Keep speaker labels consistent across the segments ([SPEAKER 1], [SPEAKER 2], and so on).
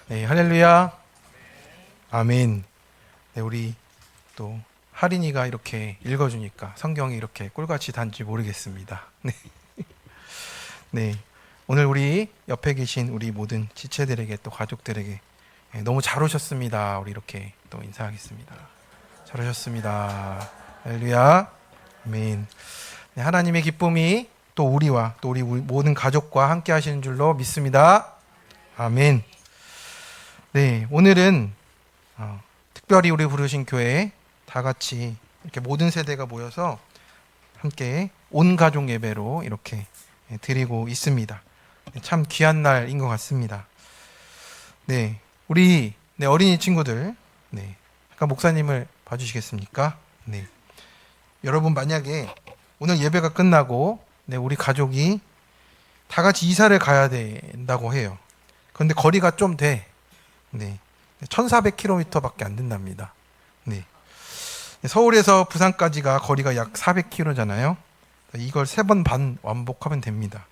[SPEAKER 1] 네, 할렐루야. 아멘. 네, 우리 또 하린이가 이렇게 읽어주니까 성경이 이렇게 꿀같이 단지 모르겠습니다. 네. 네. 오늘 우리 옆에 계신 우리 모든 지체들에게 또 가족들에게 너무 잘 오셨습니다. 우리 이렇게 또 인사하겠습니다. 잘 오셨습니다. 할렐루야. 아멘. 네, 하나님의 기쁨이 또 우리와 또 우리 모든 가족과 함께 하시는 줄로 믿습니다. 아멘. 네, 오늘은 특별히 우리 부르신 교회에 다 같이 이렇게 모든 세대가 모여서 함께 온 가족 예배로 이렇게 드리고 있습니다. 참 귀한 날인 것 같습니다. 네, 우리 어린이 친구들, 잠깐 목사님을 봐주시겠습니까? 네, 여러분 만약에 오늘 예배가 끝나고 우리 가족이 다 같이 이사를 가야 된다고 해요. 그런데 거리가 좀 돼. 1400km밖에 안 된답니다. 네. 서울에서 부산까지가 거리가 약 400km잖아요. 이걸 3번 반 왕복하면 됩니다.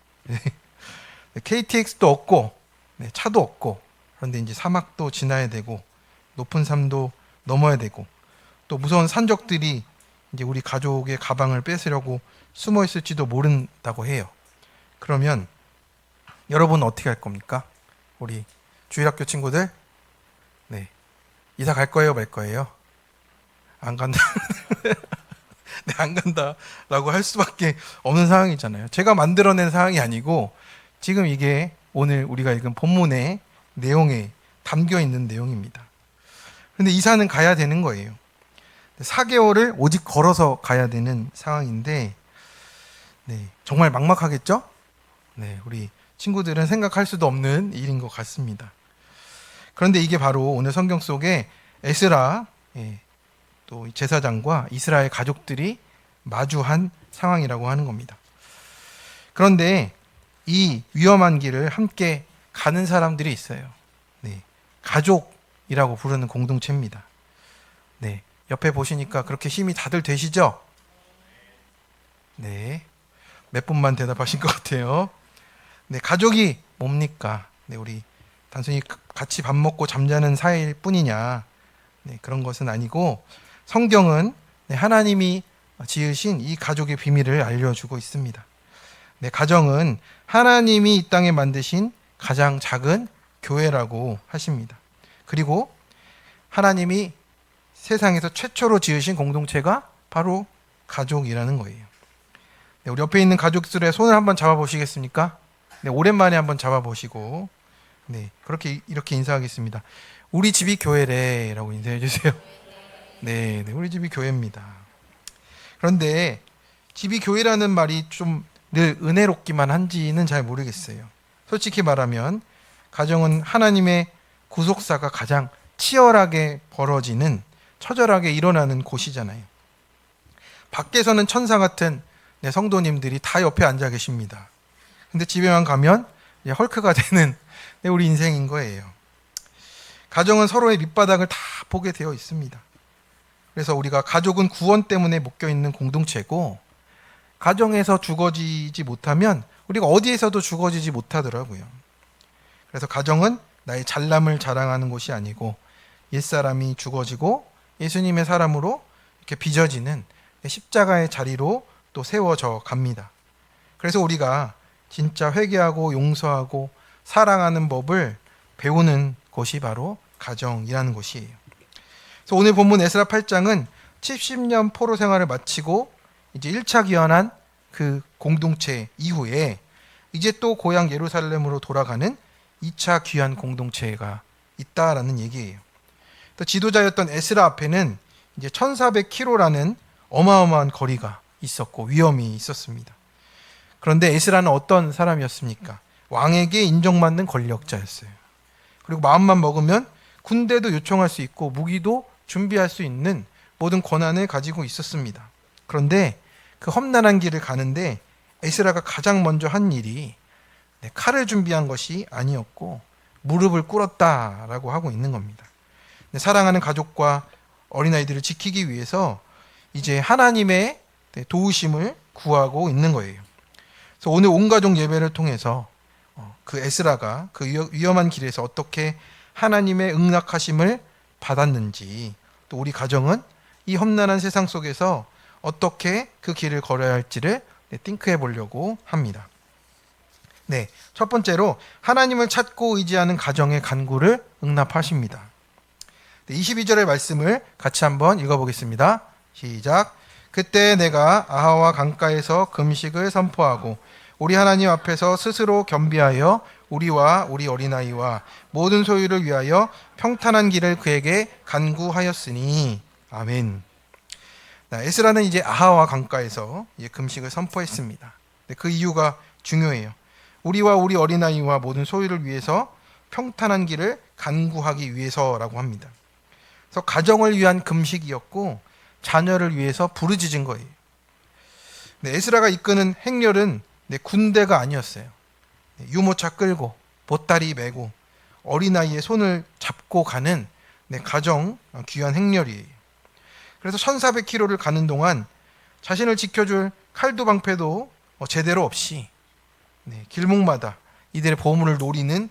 [SPEAKER 1] KTX도 없고, 차도 없고, 그런데 이제 사막도 지나야 되고, 높은 산도 넘어야 되고, 또 무서운 산적들이 이제 우리 가족의 가방을 뺏으려고 숨어 있을지도 모른다고 해요. 그러면 여러분 어떻게 할 겁니까? 우리 주일학교 친구들? 네. 이사 갈 거예요, 말 거예요? 안 간다. 네, 안 간다라고 할 수밖에 없는 상황이잖아요. 제가 만들어낸 상황이 아니고 지금 이게 오늘 우리가 읽은 본문의 내용에 담겨 있는 내용입니다. 근데 이사는 가야 되는 거예요. 4개월을 오직 걸어서 가야 되는 상황인데, 정말 막막하겠죠? 우리 친구들은 생각할 수도 없는 일인 것 같습니다. 그런데 이게 바로 오늘 성경 속에 에스라 또 제사장과 이스라엘 가족들이 마주한 상황이라고 하는 겁니다. 그런데 이 위험한 길을 함께 가는 사람들이 있어요. 가족이라고 부르는 공동체입니다. 옆에 보시니까 그렇게 힘이 다들 되시죠? 몇 분만 대답하신 것 같아요. 가족이 뭡니까? 우리 단순히 같이 밥 먹고 잠자는 사이일 뿐이냐? 그런 것은 아니고 성경은 하나님이 지으신 이 가족의 비밀을 알려주고 있습니다. 가정은 하나님이 이 땅에 만드신 가장 작은 교회라고 하십니다. 그리고 하나님이 세상에서 최초로 지으신 공동체가 바로 가족이라는 거예요. 우리 옆에 있는 가족들의 손을 한번 잡아보시겠습니까? 오랜만에 한번 잡아보시고 그렇게 이렇게 인사하겠습니다. 우리 집이 교회래 라고 인사해 주세요. 네, 우리 집이 교회입니다. 그런데 집이 교회라는 말이 좀 늘 은혜롭기만 한지는 잘 모르겠어요. 솔직히 말하면 가정은 하나님의 구속사가 가장 치열하게 벌어지는, 처절하게 일어나는 곳이잖아요. 밖에서는 천사 같은 성도님들이 다 옆에 앉아 계십니다. 근데 집에만 가면 헐크가 되는 우리 인생인 거예요. 가정은 서로의 밑바닥을 다 보게 되어 있습니다. 그래서 우리가 가족은 구원 때문에 묶여 있는 공동체고, 가정에서 죽어지지 못하면 우리가 어디에서도 죽어지지 못하더라고요. 그래서 가정은 나의 잘남을 자랑하는 곳이 아니고 옛사람이 죽어지고 예수님의 사람으로 이렇게 빚어지는 십자가의 자리로 또 세워져 갑니다. 그래서 우리가 진짜 회개하고 용서하고 사랑하는 법을 배우는 곳이 바로 가정이라는 곳이에요. 그래서 오늘 본문 에스라 8장은 70년 포로 생활을 마치고 이제 1차 귀환한 그 공동체 이후에 이제 또 고향 예루살렘으로 돌아가는 2차 귀환 공동체가 있다라는 얘기예요. 또 지도자였던 에스라 앞에는 이제 1400km라는 어마어마한 거리가 있었고 위험이 있었습니다. 그런데 에스라는 어떤 사람이었습니까? 왕에게 인정받는 권력자였어요. 그리고 마음만 먹으면 군대도 요청할 수 있고 무기도 준비할 수 있는 모든 권한을 가지고 있었습니다. 그런데 그 험난한 길을 가는데 에스라가 가장 먼저 한 일이 칼을 준비한 것이 아니었고 무릎을 꿇었다라고 하고 있는 겁니다. 사랑하는 가족과 어린아이들을 지키기 위해서 이제 하나님의 도우심을 구하고 있는 거예요. 그래서 오늘 온가족 예배를 통해서 그 에스라가 그 위험한 길에서 어떻게 하나님의 응낙하심을 받았는지, 또 우리 가정은 이 험난한 세상 속에서 어떻게 그 길을 걸어야 할지를 띵크해 보려고 합니다. 네, 첫 번째로 하나님을 찾고 의지하는 가정의 간구를 응답하십니다. 22절의 말씀을 같이 한번 읽어보겠습니다. 시작. 그때 내가 아하와 강가에서 금식을 선포하고 우리 하나님 앞에서 스스로 겸비하여 우리와 우리 어린아이와 모든 소유를 위하여 평탄한 길을 그에게 간구하였으니. 아멘. 에스라는 이제 아하와 강가에서 금식을 선포했습니다. 그 이유가 중요해요. 우리와 우리 어린아이와 모든 소유를 위해서 평탄한 길을 간구하기 위해서라고 합니다. 그래서 가정을 위한 금식이었고 자녀를 위해서 부르짖은 거예요. 에스라가 이끄는 행렬은 군대가 아니었어요. 유모차 끌고 보따리 메고 어린아이의 손을 잡고 가는 가정 귀한 행렬이에요. 그래서 1400km를 가는 동안 자신을 지켜줄 칼도 방패도 제대로 없이 길목마다 이들의 보물을 노리는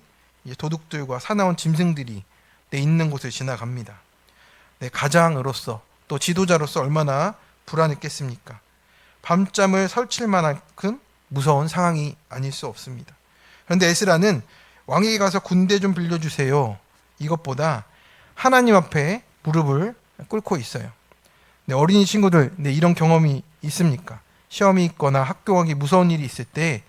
[SPEAKER 1] 도둑들과 사나운 짐승들이 있는 곳을 지나갑니다. 가장으로서 또 지도자로서 얼마나 불안했겠습니까? 밤잠을 설칠 만큼 무서운 상황이 아닐 수 없습니다. 그런데 에스라는 왕에게 가서 군대 좀 빌려주세요, 이것보다 하나님 앞에 무릎을 꿇고 있어요. 어린이 친구들 이런 경험이 있습니까? 시험이 있거나 학교 가기 무서운 일이 있을 때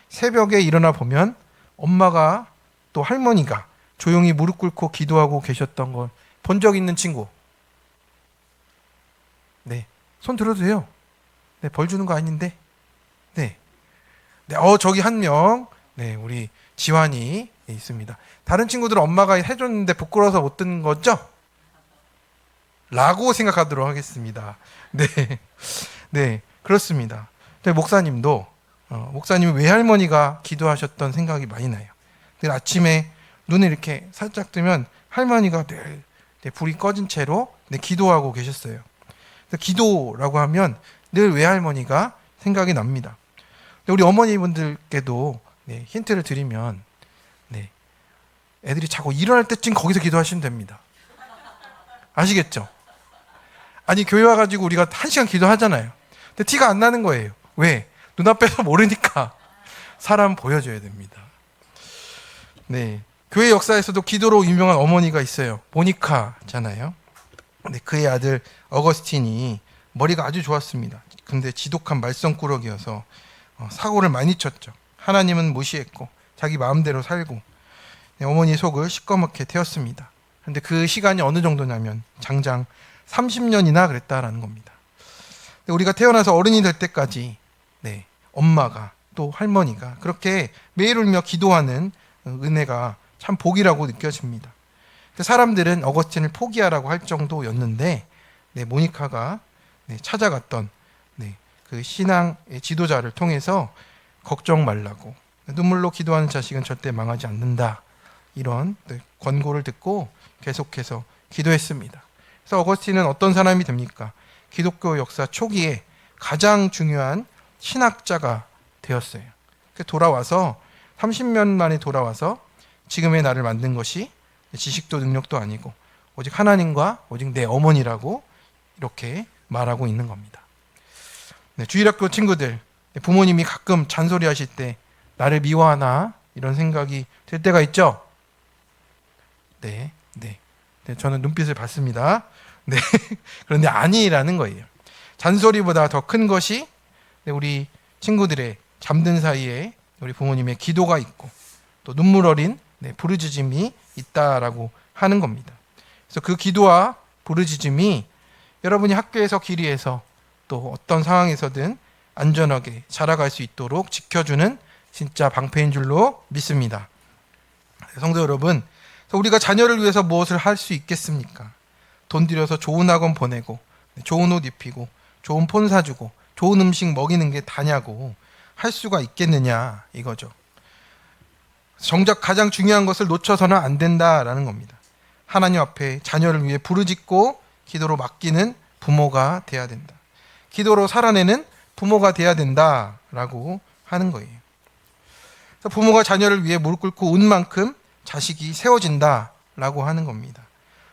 [SPEAKER 1] 새벽에 일어나 보면 엄마가 또 할머니가 조용히 무릎 꿇고 기도하고 계셨던 걸 본 적 있는 친구? 손 들어도 돼요. 벌 주는 거 아닌데. 저기 한 명, 우리 지환이 있습니다. 다른 친구들은 엄마가 해줬는데 부끄러워서 못 듣는 거죠? 라고 생각하도록 하겠습니다. 그렇습니다. 목사님도 목사님 외할머니가 기도하셨던 생각이 많이 나요. 아침에 눈을 이렇게 살짝 뜨면 할머니가 늘 불이 꺼진 채로 기도하고 계셨어요. 기도라고 하면 늘 외할머니가 생각이 납니다. 우리 어머니분들께도 힌트를 드리면 애들이 자꾸 일어날 때쯤 거기서 기도하시면 됩니다. 아시겠죠? 아니 교회 와가지고 우리가 1시간 기도하잖아요. 근데 티가 안 나는 거예요. 왜? 눈앞에서 모르니까 사람 보여줘야 됩니다. 교회 역사에서도 기도로 유명한 어머니가 있어요. 모니카잖아요. 그의 아들 어거스틴이 머리가 아주 좋았습니다. 근데 지독한 말썽꾸러기여서 사고를 많이 쳤죠. 하나님은 무시했고 자기 마음대로 살고 어머니의 속을 시꺼멓게 태웠습니다. 그런데 그 시간이 어느 정도냐면 장장 30년이나 그랬다라는 겁니다. 우리가 태어나서 어른이 될 때까지 엄마가 또 할머니가 그렇게 매일 울며 기도하는 은혜가 참 복이라고 느껴집니다. 사람들은 어거스틴을 포기하라고 할 정도였는데 모니카가 찾아갔던 그 신앙의 지도자를 통해서 걱정 말라고, 눈물로 기도하는 자식은 절대 망하지 않는다, 이런 권고를 듣고 계속해서 기도했습니다. 그래서 어거스틴은 어떤 사람이 됩니까? 기독교 역사 초기에 가장 중요한 신학자가 되었어요. 돌아와서 30년 만에 돌아와서 지금의 나를 만든 것이 지식도 능력도 아니고 오직 하나님과 오직 내 어머니라고 이렇게 말하고 있는 겁니다. 주일학교 친구들, 부모님이 가끔 잔소리하실 때 나를 미워하나 이런 생각이 들 때가 있죠? 저는 눈빛을 봤습니다. 그런데 아니라는 거예요. 잔소리보다 더 큰 것이 우리 친구들의 잠든 사이에 우리 부모님의 기도가 있고 또 눈물 어린 부르짖음이 있다라고 하는 겁니다. 그래서 그 기도와 부르짖음이 여러분이 학교에서 길이에서 또 어떤 상황에서든 안전하게 자라갈 수 있도록 지켜주는 진짜 방패인 줄로 믿습니다. 성도 여러분, 우리가 자녀를 위해서 무엇을 할 수 있겠습니까? 돈 들여서 좋은 학원 보내고 좋은 옷 입히고 좋은 폰 사주고 좋은 음식 먹이는 게 다냐고 할 수가 있겠느냐 이거죠. 정작 가장 중요한 것을 놓쳐서는 안 된다라는 겁니다. 하나님 앞에 자녀를 위해 부르짖고 기도로 맡기는 부모가 돼야 된다. 기도로 살아내는 부모가 돼야 된다라고 하는 거예요. 그래서 부모가 자녀를 위해 무릎 꿇고 운 만큼 자식이 세워진다라고 라고 하는 겁니다.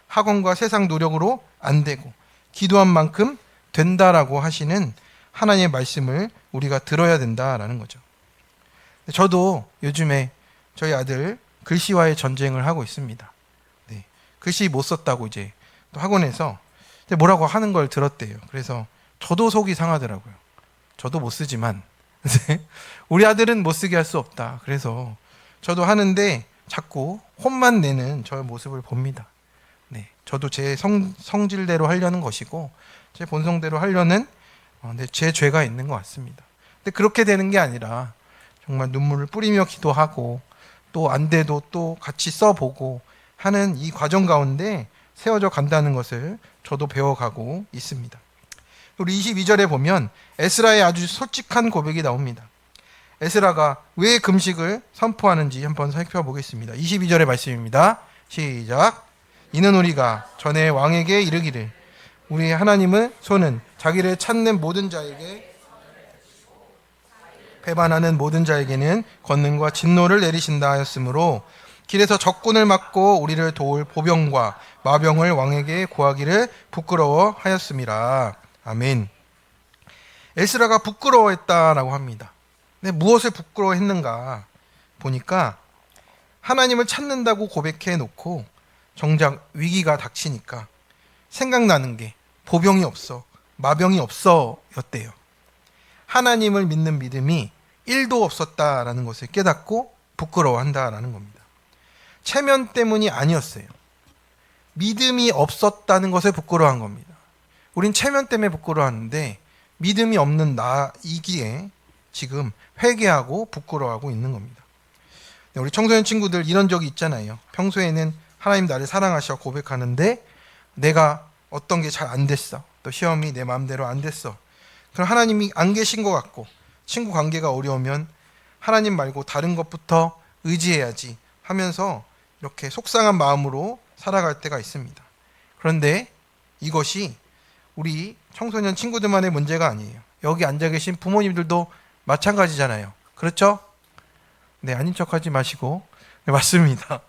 [SPEAKER 1] 학원과 세상 노력으로 안 되고 기도한 만큼 된다라고 하시는 하나님의 말씀을 우리가 들어야 된다라는 거죠. 저도 요즘에 저희 아들 글씨와의 전쟁을 하고 있습니다. 네, 글씨 못 썼다고 이제 또 학원에서 뭐라고 하는 걸 들었대요. 그래서 저도 속이 상하더라고요. 저도 못 쓰지만 우리 아들은 못 쓰게 할 수 없다. 그래서 저도 하는데 자꾸 혼만 내는 저의 모습을 봅니다. 네, 저도 제 성질대로 하려는 것이고 제 본성대로 하려는 제 죄가 있는 것 같습니다. 근데 그렇게 되는 게 아니라 정말 눈물을 뿌리며 기도하고 또 안 돼도 또 같이 써보고 하는 이 과정 가운데 세워져 간다는 것을 저도 배워가고 있습니다. 우리 22절에 보면 에스라의 아주 솔직한 고백이 나옵니다. 에스라가 왜 금식을 선포하는지 한번 살펴보겠습니다. 22절의 말씀입니다. 시작. 이는 우리가 전에 왕에게 이르기를 우리 하나님의 손은 자기를 찾는 모든 자에게 배반하는 모든 자에게는 권능과 진노를 내리신다 하였으므로 길에서 적군을 막고 우리를 도울 보병과 마병을 왕에게 구하기를 부끄러워하였음이라. 아멘. 에스라가 부끄러워했다라고 합니다. 근데 무엇을 부끄러워했는가 보니까 하나님을 찾는다고 고백해 놓고 정작 위기가 닥치니까 생각나는 게 보병이 없어, 마병이 없어 였대요. 하나님을 믿는 믿음이 1도 없었다라는 것을 깨닫고 부끄러워한다라는 겁니다. 체면 때문이 아니었어요. 믿음이 없었다는 것을 부끄러워한 겁니다. 우린 체면 때문에 부끄러워하는데 믿음이 없는 나이기에 지금 회개하고 부끄러워하고 있는 겁니다. 우리 청소년 친구들 이런 적이 있잖아요. 평소에는 하나님 나를 사랑하셔 고백하는데 내가 어떤 게 잘 안 됐어. 또 시험이 내 마음대로 안 됐어. 그럼 하나님이 안 계신 것 같고 친구 관계가 어려우면 하나님 말고 다른 것부터 의지해야지 하면서 이렇게 속상한 마음으로 살아갈 때가 있습니다. 그런데 이것이 우리 청소년 친구들만의 문제가 아니에요. 여기 앉아 계신 부모님들도 마찬가지잖아요. 그렇죠? 네, 아닌 척하지 마시고. 네, 맞습니다.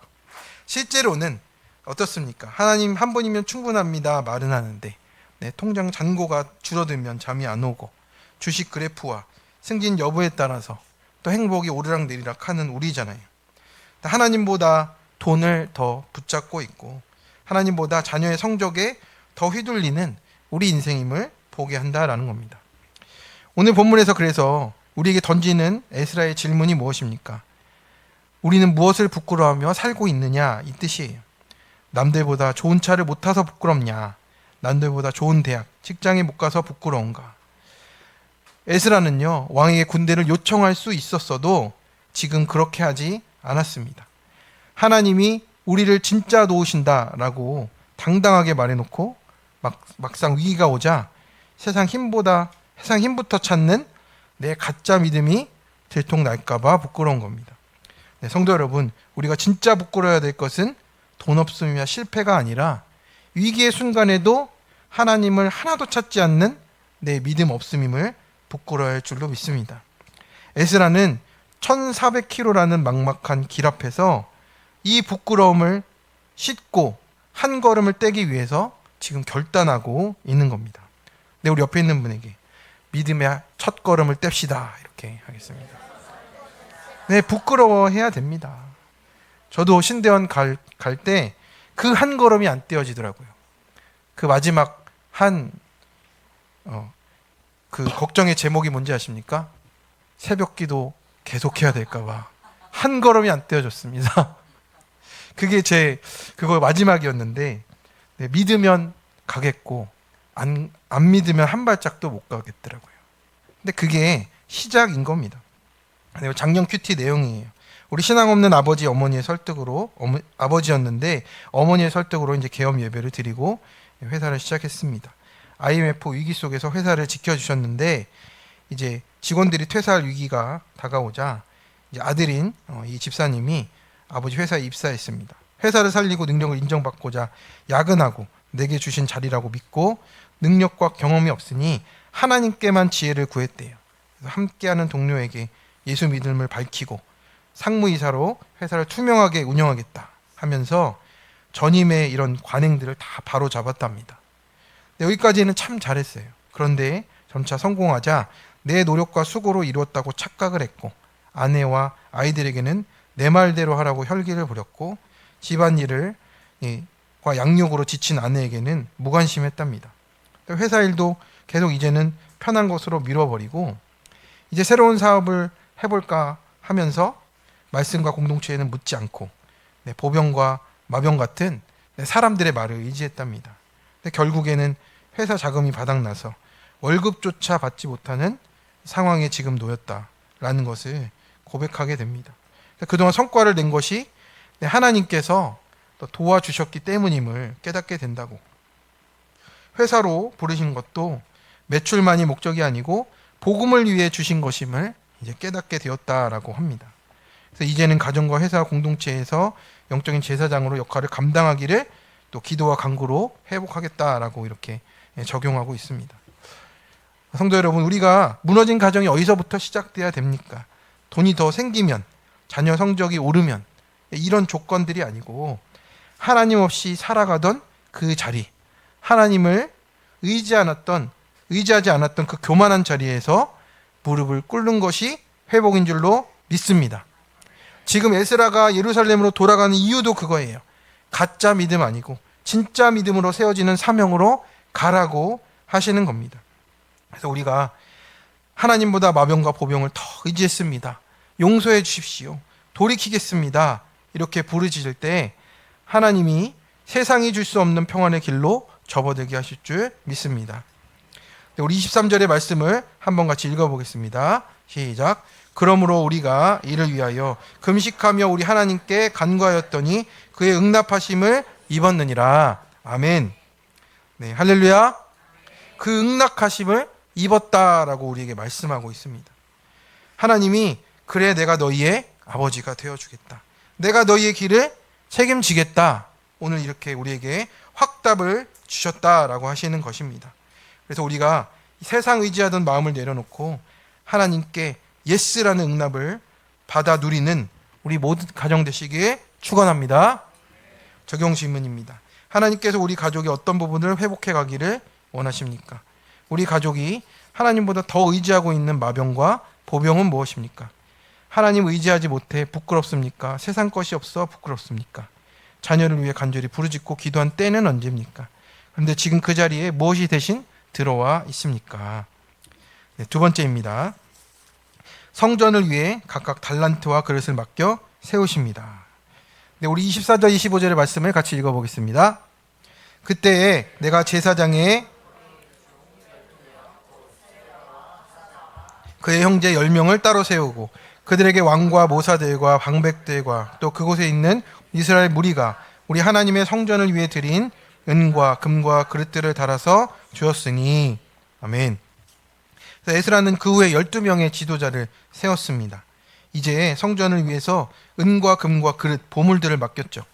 [SPEAKER 1] 실제로는 어떻습니까? 하나님 한 분이면 충분합니다 말은 하는데 네, 통장 잔고가 줄어들면 잠이 안 오고 주식 그래프와 승진 여부에 따라서 또 행복이 오르락내리락 하는 우리잖아요. 하나님보다 돈을 더 붙잡고 있고 하나님보다 자녀의 성적에 더 휘둘리는 우리 인생임을 보게 한다라는 겁니다. 오늘 본문에서 그래서 우리에게 던지는 에스라의 질문이 무엇입니까? 우리는 무엇을 부끄러워하며 살고 있느냐 이 뜻이에요. 남들보다 좋은 차를 못 타서 부끄럽냐? 남들보다 좋은 대학, 직장에 못 가서 부끄러운가? 에스라는요, 왕에게 군대를 요청할 수 있었어도 지금 그렇게 하지 않았습니다. 하나님이 우리를 진짜 도우신다라고 당당하게 말해놓고 막상 위기가 오자 세상 힘부터 찾는 내 가짜 믿음이 들통날까봐 부끄러운 겁니다. 네, 성도 여러분, 우리가 진짜 부끄러워야 될 것은 돈 없음이나 실패가 아니라 위기의 순간에도 하나님을 하나도 찾지 않는 내 믿음 없음임을 부끄러워할 줄로 믿습니다. 에스라는 1400km라는 막막한 길 앞에서 이 부끄러움을 싣고 한 걸음을 떼기 위해서 지금 결단하고 있는 겁니다. 네, 우리 옆에 있는 분에게 믿음의 첫 걸음을 뗍시다 이렇게 하겠습니다. 네, 부끄러워해야 됩니다. 저도 신대원 갈 때 그 한 걸음이 안 떼어지더라고요. 그 마지막 그 걱정의 제목이 뭔지 아십니까? 새벽기도 계속해야 될까봐 한 걸음이 안 떼어졌습니다. 그게 그거 마지막이었는데 네, 믿으면 가겠고 안 믿으면 한 발짝도 못 가겠더라고요. 근데 그게 시작인 겁니다. 작년 큐티 내용이에요. 우리 신앙 없는 아버지 어머니의 설득으로 아버지였는데 어머니의 설득으로 이제 계엄 예배를 드리고 회사를 시작했습니다. IMF 위기 속에서 회사를 지켜주셨는데 이제 직원들이 퇴사할 위기가 다가오자 이제 아들인 이 집사님이 아버지 회사에 입사했습니다. 회사를 살리고 능력을 인정받고자 야근하고 내게 주신 자리라고 믿고 능력과 경험이 없으니 하나님께만 지혜를 구했대요. 그래서 함께하는 동료에게 예수 믿음을 밝히고 상무이사로 회사를 투명하게 운영하겠다 하면서 전임의 이런 관행들을 다 바로 잡았답니다. 여기까지는 참 잘했어요. 그런데 점차 성공하자 내 노력과 수고로 이루었다고 착각을 했고, 아내와 아이들에게는 내 말대로 하라고 혈기를 부렸고, 집안일을 과 양육으로 지친 아내에게는 무관심했답니다. 회사 일도 계속 이제는 편한 것으로 미뤄버리고, 이제 새로운 사업을 해볼까 하면서 말씀과 공동체에는 묻지 않고 보병과 마병 같은 사람들의 말을 의지했답니다. 결국에는 회사 자금이 바닥나서 월급조차 받지 못하는 상황에 지금 놓였다라는 것을 고백하게 됩니다. 그동안 성과를 낸 것이 하나님께서 도와주셨기 때문임을 깨닫게 된다고. 회사로 부르신 것도 매출만이 목적이 아니고 복음을 위해 주신 것임을 이제 깨닫게 되었다라고 합니다. 그래서 이제는 가정과 회사 공동체에서 영적인 제사장으로 역할을 감당하기를 또 기도와 간구로 회복하겠다라고 이렇게 적용하고 있습니다. 성도 여러분, 우리가 무너진 가정이 어디서부터 시작돼야 됩니까? 돈이 더 생기면, 자녀 성적이 오르면, 이런 조건들이 아니고 하나님 없이 살아가던 그 자리, 하나님을 의지하지 않았던 그 교만한 자리에서 무릎을 꿇는 것이 회복인 줄로 믿습니다. 지금 에스라가 예루살렘으로 돌아가는 이유도 그거예요. 가짜 믿음 아니고 진짜 믿음으로 세워지는 사명으로 가라고 하시는 겁니다. 그래서 우리가 하나님보다 마병과 보병을 더 의지했습니다, 용서해 주십시오, 돌이키겠습니다, 이렇게 부르짖을 때 하나님이 세상이 줄 수 없는 평안의 길로 접어들게 하실 줄 믿습니다. 우리 23절의 말씀을 한번 같이 읽어보겠습니다. 시작. 그러므로 우리가 이를 위하여 금식하며 우리 하나님께 간구하였더니 그의 응답하심을 입었느니라. 아멘. 네, 할렐루야. 그 응답하심을 입었다라고 우리에게 말씀하고 있습니다. 하나님이 그래 내가 너희의 아버지가 되어주겠다, 내가 너희의 길을 책임지겠다, 오늘 이렇게 우리에게 확답을 주셨다라고 하시는 것입니다. 그래서 우리가 세상 의지하던 마음을 내려놓고 하나님께 예스라는 응답을 받아 누리는 우리 모든 가정 되시기에 축원합니다. 적용 질문입니다. 하나님께서 우리 가족의 어떤 부분을 회복해 가기를 원하십니까? 우리 가족이 하나님보다 더 의지하고 있는 마병과 보병은 무엇입니까? 하나님 의지하지 못해 부끄럽습니까? 세상 것이 없어 부끄럽습니까? 자녀를 위해 간절히 부르짖고 기도한 때는 언제입니까? 그런데 지금 그 자리에 무엇이 대신 들어와 있습니까? 네, 두 번째입니다. 성전을 위해 각각 달란트와 그릇을 맡겨 세우십니다. 네, 우리 24절 25절의 말씀을 같이 읽어보겠습니다. 그때에 내가 제사장의 그의 형제 10명을 따로 세우고 그들에게 왕과 모사들과 방백들과 또 그곳에 있는 이스라엘 무리가 우리 하나님의 성전을 위해 드린 은과 금과 그릇들을 달아서 주었으니. 아멘. 에스라는 그 후에 12명의 지도자를 세웠습니다. 이제 성전을 위해서 은과 금과 그릇, 보물들을 맡겼죠.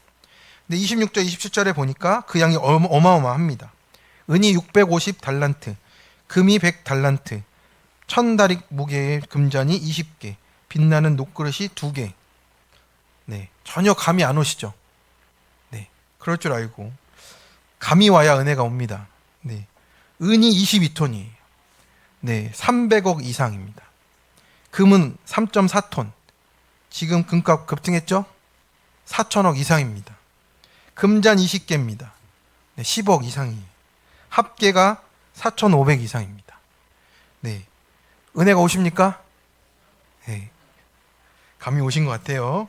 [SPEAKER 1] 근데 26절, 27절에 보니까 그 양이 어마어마합니다. 은이 650달란트, 금이 100달란트, 1000다릭 무게의 금잔이 20개, 빛나는 녹그릇이 2개. 네, 전혀 감이 안 오시죠? 네, 그럴 줄 알고 감이 와야 은혜가 옵니다. 네, 은이 22톤이에요. 네, 300억 이상입니다. 금은 3.4톤. 지금 금값 급등했죠? 4천억 이상입니다. 금잔 20개입니다. 네, 10억 이상이에요. 합계가 4,500 이상입니다. 네, 은혜가 오십니까? 네, 감이 오신 것 같아요.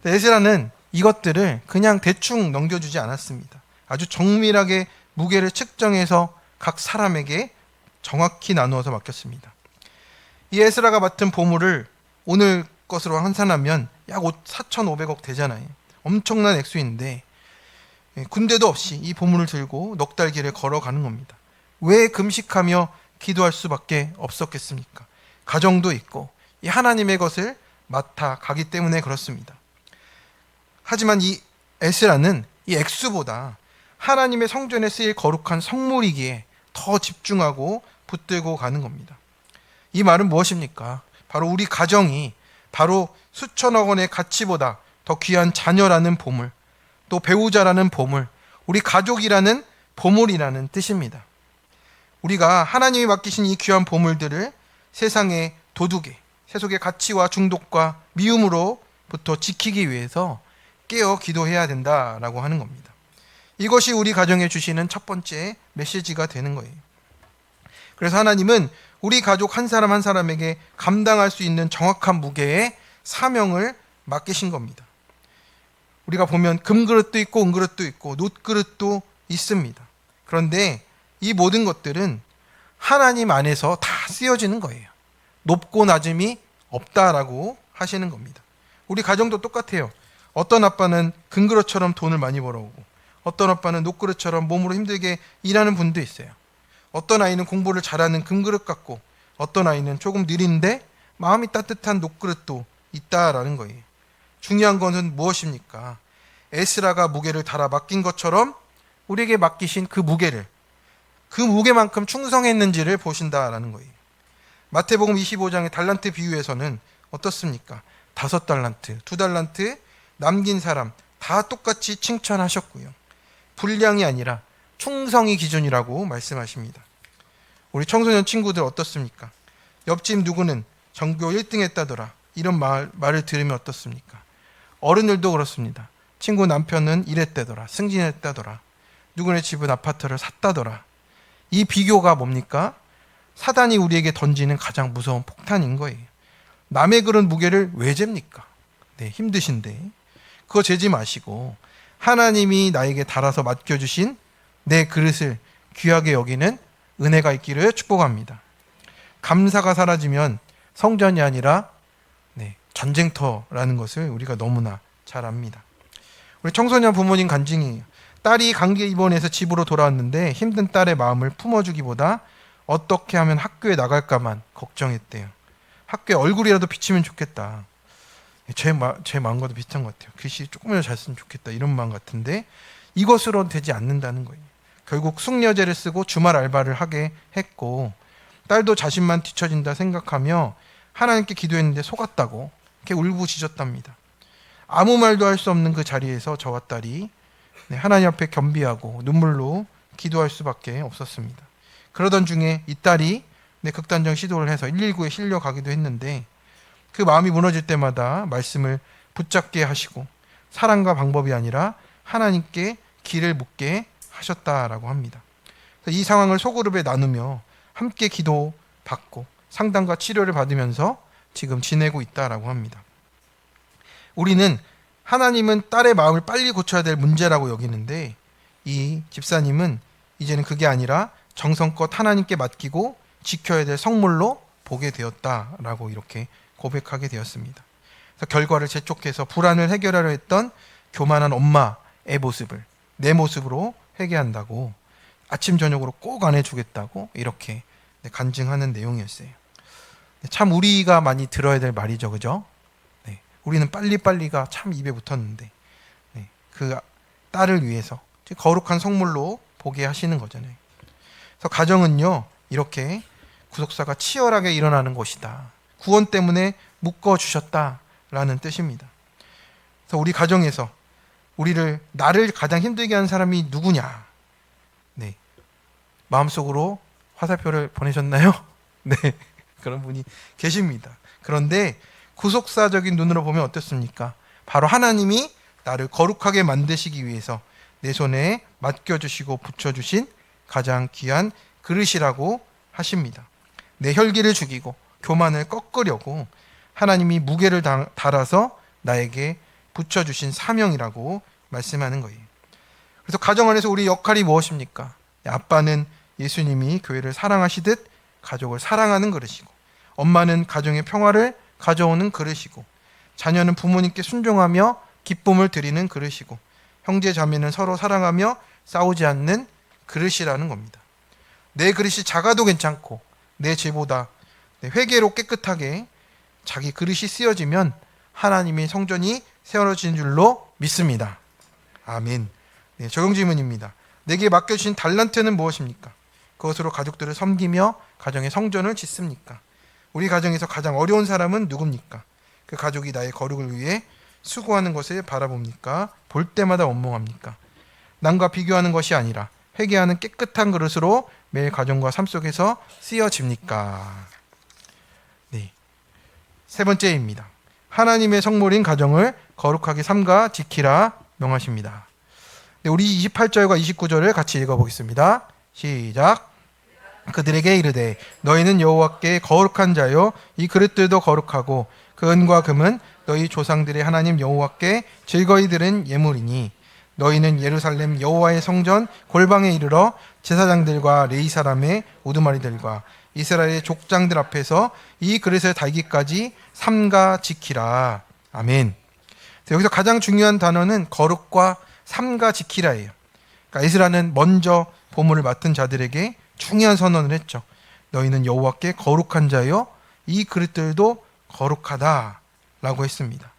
[SPEAKER 1] 에스라는 이것들을 그냥 대충 넘겨주지 않았습니다. 아주 정밀하게 무게를 측정해서 각 사람에게 정확히 나누어서 맡겼습니다. 이 에스라가 맡은 보물을 오늘 것으로 환산하면 약 4,500억 되잖아요. 엄청난 액수인데 군대도 없이 이 보물을 들고 넉 달 길을 걸어가는 겁니다. 왜 금식하며 기도할 수밖에 없었겠습니까? 가정도 있고 이 하나님의 것을 맡아 가기 때문에 그렇습니다. 하지만 이 에스라는 이 액수보다 하나님의 성전에 쓰일 거룩한 성물이기에 더 집중하고 붙들고 가는 겁니다. 이 말은 무엇입니까? 바로 우리 가정이 바로 수천억 원의 가치보다 더 귀한 자녀라는 보물, 또 배우자라는 보물, 우리 가족이라는 보물이라는 뜻입니다. 우리가 하나님이 맡기신 이 귀한 보물들을 세상의 도둑의 세속의 가치와 중독과 미움으로부터 지키기 위해서 깨어 기도해야 된다라고 하는 겁니다. 이것이 우리 가정에 주시는 첫 번째 메시지가 되는 거예요. 그래서 하나님은 우리 가족 한 사람 한 사람에게 감당할 수 있는 정확한 무게의 사명을 맡기신 겁니다. 우리가 보면 금그릇도 있고 은그릇도 있고 놋그릇도 있습니다. 그런데 이 모든 것들은 하나님 안에서 다 쓰여지는 거예요. 높고 낮음이 없다라고 하시는 겁니다. 우리 가정도 똑같아요. 어떤 아빠는 금그릇처럼 돈을 많이 벌어오고 어떤 아빠는 놋그릇처럼 몸으로 힘들게 일하는 분도 있어요. 어떤 아이는 공부를 잘하는 금그릇 같고 어떤 아이는 조금 느린데 마음이 따뜻한 놋그릇도 있다라는 거예요. 중요한 것은 무엇입니까? 에스라가 무게를 달아 맡긴 것처럼 우리에게 맡기신 그 무게를 그 무게만큼 충성했는지를 보신다라는 거예요. 마태복음 25장의 달란트 비유에서는 어떻습니까? 5달란트, 2달란트 남긴 사람 다 똑같이 칭찬하셨고요. 분량이 아니라 충성이 기준이라고 말씀하십니다. 우리 청소년 친구들 어떻습니까? 옆집 누구는 전교 1등 했다더라. 이런 말을 들으면 어떻습니까? 어른들도 그렇습니다. 친구 남편은 이랬다더라. 승진했다더라. 누구네 집은 아파트를 샀다더라. 이 비교가 뭡니까? 사단이 우리에게 던지는 가장 무서운 폭탄인 거예요. 남의 그런 무게를 왜 잽니까? 네, 힘드신데. 그거 재지 마시고 하나님이 나에게 달아서 맡겨주신 내 그릇을 귀하게 여기는 은혜가 있기를 축복합니다. 감사가 사라지면 성전이 아니라 전쟁터라는 것을 우리가 너무나 잘 압니다. 우리 청소년 부모님 간증이에요. 딸이 감기에 입원해서 집으로 돌아왔는데 힘든 딸의 마음을 품어주기보다 어떻게 하면 학교에 나갈까만 걱정했대요. 학교에 얼굴이라도 비치면 좋겠다. 제 마음과도 비슷한 것 같아요. 글씨 조금이라도 잘 쓰면 좋겠다 이런 마음 같은데 이것으로는 되지 않는다는 거예요. 결국 숙려제를 쓰고 주말 알바를 하게 했고 딸도 자신만 뒤처진다 생각하며 하나님께 기도했는데 속았다고 이렇게 울부짖었답니다. 아무 말도 할 수 없는 그 자리에서 저와 딸이 하나님 앞에 겸비하고 눈물로 기도할 수밖에 없었습니다. 그러던 중에 이 딸이 극단적 시도를 해서 119에 실려가기도 했는데 그 마음이 무너질 때마다 말씀을 붙잡게 하시고 사랑과 방법이 아니라 하나님께 길을 묻게 하셨다라고 합니다. 이 상황을 소그룹에 나누며 함께 기도받고 상담과 치료를 받으면서 지금 지내고 있다라고 합니다. 우리는 하나님은 딸의 마음을 빨리 고쳐야 될 문제라고 여기는데 이 집사님은 이제는 그게 아니라 정성껏 하나님께 맡기고 지켜야 될 성물로 보게 되었다라고 이렇게 고백하게 되었습니다. 그래서 결과를 재촉해서 불안을 해결하려 했던 교만한 엄마의 모습을 내 모습으로 회개한다고 아침 저녁으로 꼭 안 해주겠다고 이렇게 간증하는 내용이었어요. 참 우리가 많이 들어야 될 말이죠, 그죠? 우리는 빨리빨리가 참 입에 붙었는데 그 딸을 위해서 거룩한 성물로 보게 하시는 거잖아요. 그래서 가정은요 이렇게 구속사가 치열하게 일어나는 곳이다. 구원 때문에 묶어주셨다라는 뜻입니다. 그래서 우리 가정에서 나를 가장 힘들게 하는 사람이 누구냐? 마음속으로 화살표를 보내셨나요? 네, 그런 분이 계십니다. 그런데 구속사적인 눈으로 보면 어떻습니까? 바로 하나님이 나를 거룩하게 만드시기 위해서 내 손에 맡겨주시고 붙여주신 가장 귀한 그릇이라고 하십니다. 내 혈기를 죽이고 교만을 꺾으려고 하나님이 무게를 달아서 나에게 붙여주신 사명이라고 말씀하는 거예요. 그래서 가정 안에서 우리 역할이 무엇입니까? 아빠는 예수님이 교회를 사랑하시듯 가족을 사랑하는 그릇이고 엄마는 가정의 평화를 가져오는 그릇이고 자녀는 부모님께 순종하며 기쁨을 드리는 그릇이고 형제 자매는 서로 사랑하며 싸우지 않는 그릇이라는 겁니다. 내 그릇이 작아도 괜찮고 내 죄보다 회개로 깨끗하게 자기 그릇이 쓰여지면 하나님의 성전이 세워지는 줄로 믿습니다. 아멘. 적용 질문입니다. 내게 맡겨주신 달란트는 무엇입니까? 그것으로 가족들을 섬기며 가정의 성전을 짓습니까? 우리 가정에서 가장 어려운 사람은 누굽니까? 그 가족이 나의 거룩을 위해 수고하는 것을 바라봅니까? 볼 때마다 원망합니까? 남과 비교하는 것이 아니라 회개하는 깨끗한 그릇으로 매일 가정과 삶 속에서 쓰여집니까? 네. 세 번째입니다. 하나님의 성물인 가정을 거룩하게 삼가 지키라 명하십니다. 네, 우리 28절과 29절을 같이 읽어보겠습니다. 시작. 그들에게 이르되 너희는 여호와께 거룩한 자요 이 그릇들도 거룩하고 그 은과 금은 너희 조상들의 하나님 여호와께 즐거이 들은 예물이니 너희는 예루살렘 여호와의 성전 골방에 이르러 제사장들과 레위 사람의 우두머리들과 이스라엘의 족장들 앞에서 이 그릇을 달기까지 삼가 지키라. 아멘. 여기서 가장 중요한 단어는 거룩과 삼가 지키라예요. 그러니까 에스라는 먼저 보물을 맡은 자들에게 중요한 선언을 했죠. 너희는 여호와께 거룩한 자요 이 그릇들도 거룩하다라고 했습니다.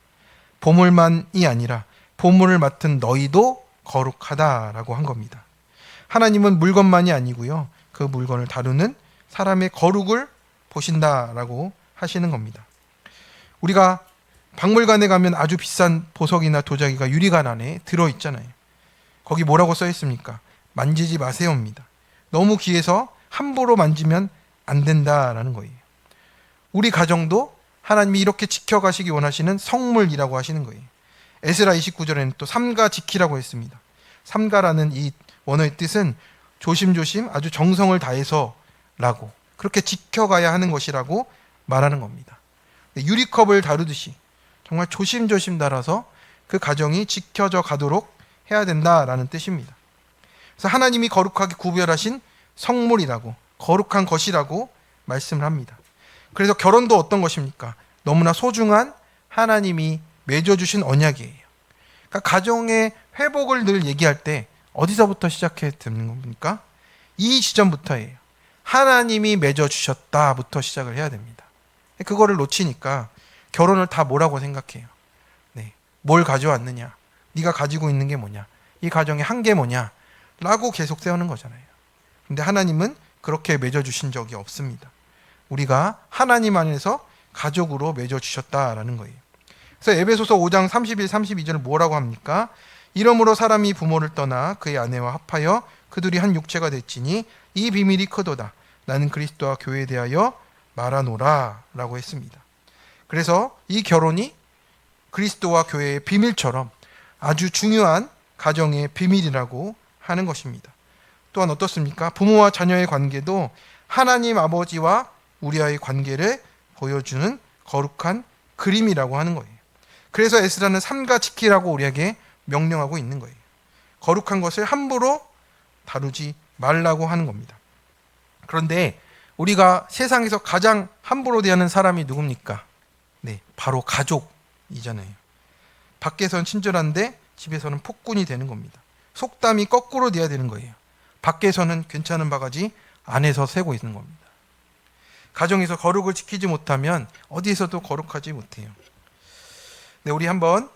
[SPEAKER 1] 보물만이 아니라 보물을 맡은 너희도 거룩하다라고 한 겁니다. 하나님은 물건만이 아니고요. 그 물건을 다루는 사람의 거룩을 보신다라고 하시는 겁니다. 우리가 박물관에 가면 아주 비싼 보석이나 도자기가 유리관 안에 들어있잖아요. 거기 뭐라고 써 있습니까? 만지지 마세요입니다. 너무 귀해서 함부로 만지면 안 된다라는 거예요. 우리 가정도 하나님이 이렇게 지켜가시기 원하시는 성물이라고 하시는 거예요. 에스라 29절에는 또 삼가 지키라고 했습니다. 삼가라는 이 원어의 뜻은 조심조심 아주 정성을 다해서라고 그렇게 지켜가야 하는 것이라고 말하는 겁니다. 유리컵을 다루듯이 정말 조심조심 다뤄서 그 가정이 지켜져 가도록 해야 된다라는 뜻입니다. 그래서 하나님이 거룩하게 구별하신 성물이라고 거룩한 것이라고 말씀을 합니다. 그래서 결혼도 어떤 것입니까? 너무나 소중한 하나님이 맺어주신 언약이에요. 그러니까 가정의 회복을 늘 얘기할 때 어디서부터 시작해 듣는 겁니까? 이 시점부터예요. 하나님이 맺어주셨다부터 시작을 해야 됩니다. 그거를 놓치니까 결혼을 다 뭐라고 생각해요? 네, 뭘 가져왔느냐? 네가 가지고 있는 게 뭐냐? 이 가정의 한계 뭐냐? 라고 계속 세우는 거잖아요. 근데 하나님은 그렇게 맺어주신 적이 없습니다. 우리가 하나님 안에서 가족으로 맺어주셨다라는 거예요. 그래서 에베소서 5장 31, 32절은 뭐라고 합니까? 이러므로 사람이 부모를 떠나 그의 아내와 합하여 그들이 한 육체가 됐지니 이 비밀이 크도다. 나는 그리스도와 교회에 대하여 말하노라 라고 했습니다. 그래서 이 결혼이 그리스도와 교회의 비밀처럼 아주 중요한 가정의 비밀이라고 하는 것입니다. 또한 어떻습니까? 부모와 자녀의 관계도 하나님 아버지와 우리와의 관계를 보여주는 거룩한 그림이라고 하는 거예요. 그래서 에스라는 삼가 지키라고 우리에게 명령하고 있는 거예요. 거룩한 것을 함부로 다루지 말라고 하는 겁니다. 그런데 우리가 세상에서 가장 함부로 대하는 사람이 누굽니까? 네, 바로 가족이잖아요. 밖에서는 친절한데 집에서는 폭군이 되는 겁니다. 속담이 거꾸로 돼야 되는 거예요. 밖에서는 괜찮은 바가지 안에서 새고 있는 겁니다. 가정에서 거룩을 지키지 못하면 어디에서도 거룩하지 못해요. 네, 우리 한번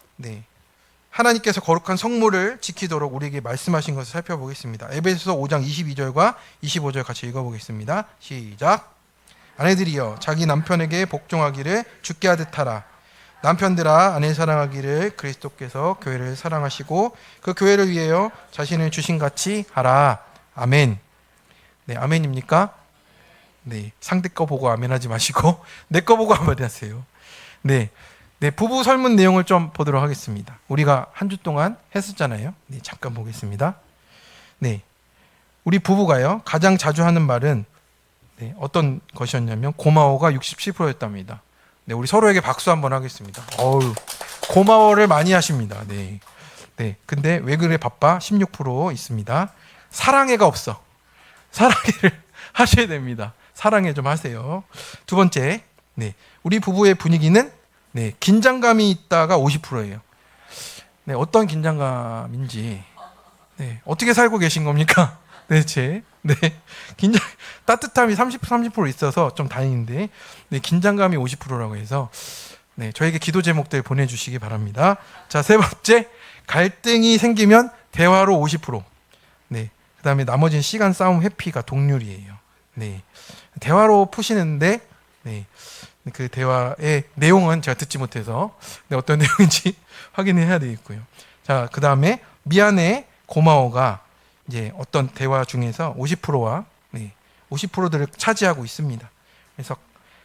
[SPEAKER 1] 하나님께서 거룩한 성물을 지키도록 우리에게 말씀하신 것을 살펴보겠습니다. 에베소서 5장 22절과 25절 같이 읽어보겠습니다. 시작. 아내들이여 자기 남편에게 복종하기를 주께 하듯 하라. 남편들아 아내 사랑하기를 그리스도께서 교회를 사랑하시고 그 교회를 위하여 자신을 주신 같이 하라. 아멘. 네, 아멘입니까? 네, 상대 거 보고 아멘하지 마시고 내 거 보고 아멘하세요. 네, 부부 설문 내용을 좀 보도록 하겠습니다. 우리가 한 주 동안 했었잖아요. 네, 잠깐 보겠습니다. 네, 우리 부부가요 가장 자주 하는 말은 어떤 것이었냐면 고마워가 67%였답니다. 네, 우리 서로에게 박수 한번 하겠습니다. 어우, 고마워를 많이 하십니다. 네. 근데 왜 그래 바빠? 16% 있습니다. 사랑해가 없어. 사랑해를 하셔야 됩니다. 사랑해 좀 하세요. 두 번째, 우리 부부의 분위기는 긴장감이 있다가 50%예요. 어떤 긴장감인지, 어떻게 살고 계신 겁니까? 대체, 따뜻함이 30% 있어서 좀 다행인데, 긴장감이 50%라고 해서, 저에게 기도 제목들 보내주시기 바랍니다. 자, 세 번째, 갈등이 생기면 대화로 50%. 그 다음에 나머지는 시간 싸움 회피가 동률이에요. 대화로 푸시는데, 그 대화의 내용은 제가 듣지 못해서 어떤 내용인지 확인해야 되겠고요. 자, 그 다음에 미안해, 고마워가 이제 어떤 대화 중에서 50%와 50%들을 차지하고 있습니다. 그래서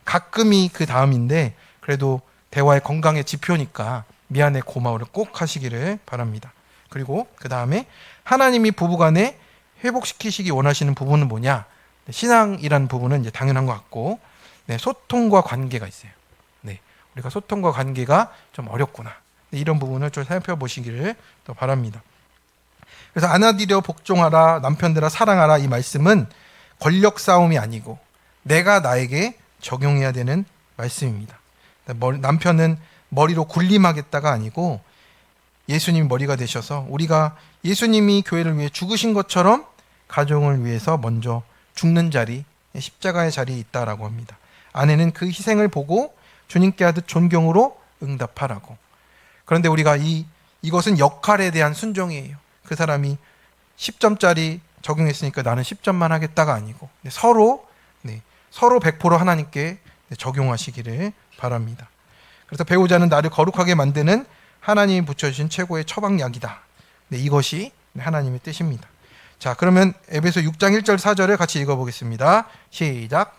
[SPEAKER 1] 가끔이 그 다음인데 그래도 대화의 건강의 지표니까 미안해, 고마워를 꼭 하시기를 바랍니다. 그리고 그 다음에 하나님이 부부간에 회복시키시기 원하시는 부분은 뭐냐? 신앙이라는 부분은 이제 당연한 것 같고, 소통과 관계가 있어요. 우리가 소통과 관계가 좀 어렵구나. 이런 부분을 좀 살펴보시기를 또 바랍니다. 그래서 안아들여 복종하라, 남편들아 사랑하라, 이 말씀은 권력 싸움이 아니고 내가 나에게 적용해야 되는 말씀입니다. 남편은 머리로 군림하겠다가 아니고 예수님이 머리가 되셔서 우리가 예수님이 교회를 위해 죽으신 것처럼 가정을 위해서 먼저 죽는 자리, 십자가의 자리에 있다라고 합니다. 아내는 그 희생을 보고 주님께 하듯 존경으로 응답하라고. 그런데 우리가 이것은 역할에 대한 순종이에요. 그 사람이 10점짜리 적용했으니까 나는 10점만 하겠다가 아니고 서로 100% 하나님께 적용하시기를 바랍니다. 그래서 배우자는 나를 거룩하게 만드는 하나님이 붙여주신 최고의 처방약이다. 이것이 하나님의 뜻입니다. 자, 그러면 에베소 6장 1절 4절을 같이 읽어보겠습니다. 시작.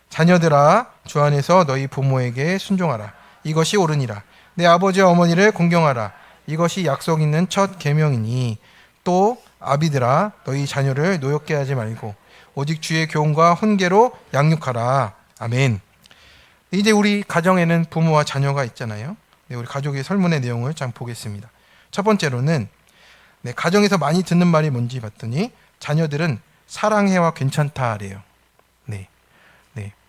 [SPEAKER 1] 자녀들아, 주 안에서 너희 부모에게 순종하라. 이것이 옳으니라. 내 아버지와 어머니를 공경하라. 이것이 약속 있는 첫 계명이니. 또 아비들아, 너희 자녀를 노엽게 하지 말고 오직 주의 교훈과 훈계로 양육하라. 아멘. 이제 우리 가정에는 부모와 자녀가 있잖아요. 우리 가족의 설문의 내용을 좀 보겠습니다. 첫 번째로는 가정에서 많이 듣는 말이 뭔지 봤더니 자녀들은 사랑해와 괜찮다래요.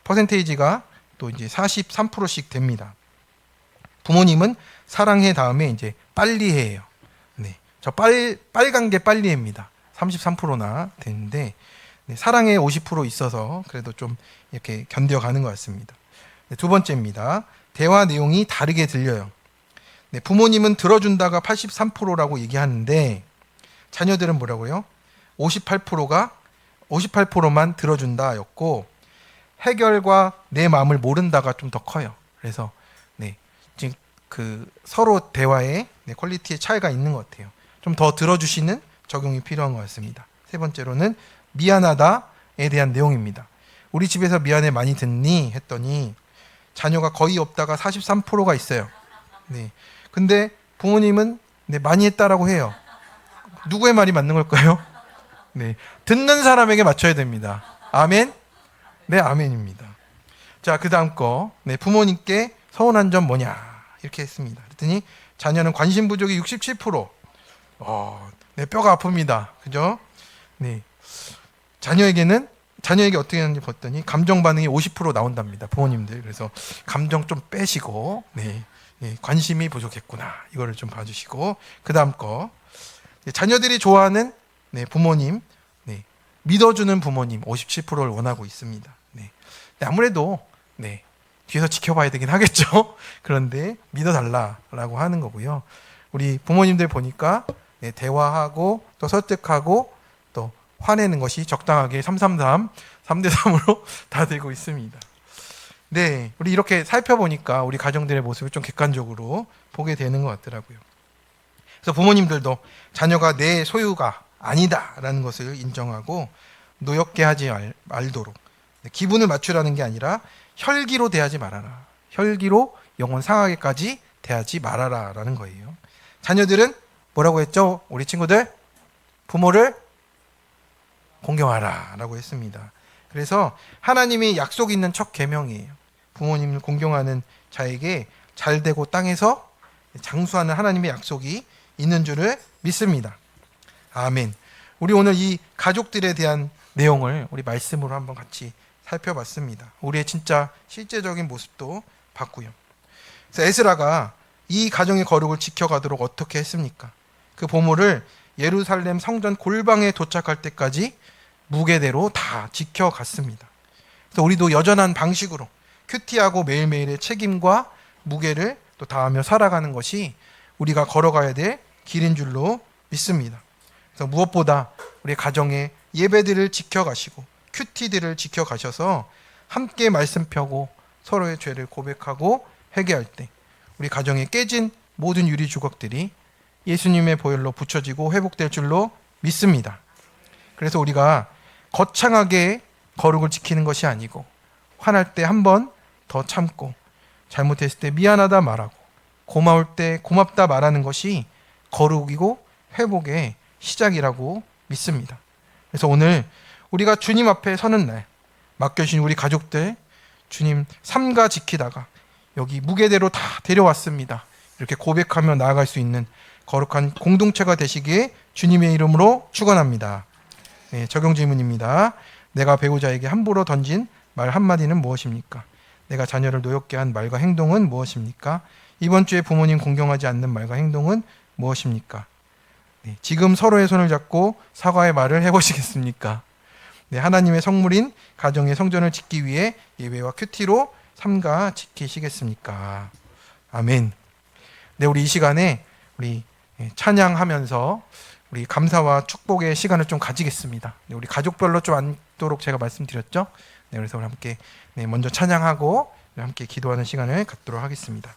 [SPEAKER 1] 퍼센테이지가 또 이제 43%씩 됩니다. 부모님은 사랑해 다음에 이제 빨리 해요. 저 빨간 게 빨리 해입니다. 33%나 되는데 사랑에 50% 있어서 그래도 좀 이렇게 견뎌가는 것 같습니다. 두 번째입니다. 대화 내용이 다르게 들려요. 부모님은 들어준다가 83%라고 얘기하는데 자녀들은 뭐라고요? 58%만 들어준다였고 해결과 내 마음을 모른다가 좀 더 커요. 그래서 지금 그 서로 대화의 퀄리티의 차이가 있는 것 같아요. 좀 더 들어주시는 적용이 필요한 것 같습니다. 세 번째로는 미안하다에 대한 내용입니다. 우리 집에서 미안해 많이 듣니? 했더니 자녀가 거의 없다가 43%가 있어요. 근데 부모님은 많이 했다라고 해요. 누구의 말이 맞는 걸까요? 듣는 사람에게 맞춰야 됩니다. 아멘? 네, 아멘입니다. 자, 그 다음 거. 부모님께 서운한 점 뭐냐? 이렇게 했습니다. 그랬더니 자녀는 관심 부족이 67%. 뼈가 아픕니다. 그죠? 자녀에게 어떻게 하는지 봤더니 감정 반응이 50% 나온답니다. 부모님들. 그래서 감정 좀 빼시고, 관심이 부족했구나. 이거를 좀 봐주시고, 그 다음 거. 자녀들이 좋아하는 부모님, 믿어주는 부모님 57%를 원하고 있습니다. 아무래도 뒤에서 지켜봐야 되긴 하겠죠. 그런데 믿어달라라고 하는 거고요. 우리 부모님들 보니까 대화하고 또 설득하고 또 화내는 것이 적당하게 333, 3대3으로 다 되고 있습니다. 우리 이렇게 살펴보니까 우리 가정들의 모습을 좀 객관적으로 보게 되는 것 같더라고요. 그래서 부모님들도 자녀가 내 소유가 아니다라는 것을 인정하고 노엽게 하지 말도록 기분을 맞추라는 게 아니라 혈기로 대하지 말아라. 혈기로 영혼 상하게까지 대하지 말아라 라는 거예요. 자녀들은 뭐라고 했죠? 우리 친구들 부모를 공경하라 라고 했습니다. 그래서 하나님이 약속 있는 첫 계명이에요. 부모님을 공경하는 자에게 잘되고 땅에서 장수하는 하나님의 약속이 있는 줄을 믿습니다. 아멘. 우리 오늘 이 가족들에 대한 내용을 우리 말씀으로 한번 같이 살펴봤습니다. 우리의 진짜 실제적인 모습도 봤고요. 그래서 에스라가 이 가정의 거룩을 지켜가도록 어떻게 했습니까? 그 보물을 예루살렘 성전 골방에 도착할 때까지 무게대로 다 지켜갔습니다. 그래서 우리도 여전한 방식으로 큐티하고 매일매일의 책임과 무게를 또 다하며 살아가는 것이 우리가 걸어가야 될 길인 줄로 믿습니다. 그래서 무엇보다 우리 가정의 예배들을 지켜가시고 큐티들을 지켜가셔서 함께 말씀 펴고 서로의 죄를 고백하고 회개할 때 우리 가정에 깨진 모든 유리 조각들이 예수님의 보혈로 붙여지고 회복될 줄로 믿습니다. 그래서 우리가 거창하게 거룩을 지키는 것이 아니고 화날 때 한 번 더 참고 잘못했을 때 미안하다 말하고 고마울 때 고맙다 말하는 것이 거룩이고 회복의 시작이라고 믿습니다. 그래서 오늘 우리가 주님 앞에 서는 날 맡겨주신 우리 가족들 주님 삼가 지키다가 여기 무게대로 다 데려왔습니다. 이렇게 고백하며 나아갈 수 있는 거룩한 공동체가 되시기에 주님의 이름으로 축원합니다. 네, 적용 질문입니다. 내가 배우자에게 함부로 던진 말 한마디는 무엇입니까? 내가 자녀를 노엽게 한 말과 행동은 무엇입니까? 이번 주에 부모님 공경하지 않는 말과 행동은 무엇입니까? 네, 지금 서로의 손을 잡고 사과의 말을 해보시겠습니까? 네, 하나님의 성물인 가정의 성전을 짓기 위해 예배와 큐티로 삼가 지키시겠습니까? 아멘. 네, 우리 이 시간에 우리 찬양하면서 우리 감사와 축복의 시간을 좀 가지겠습니다. 네, 우리 가족별로 좀 앉도록 제가 말씀드렸죠. 네, 그래서 우리 함께 먼저 찬양하고 함께 기도하는 시간을 갖도록 하겠습니다.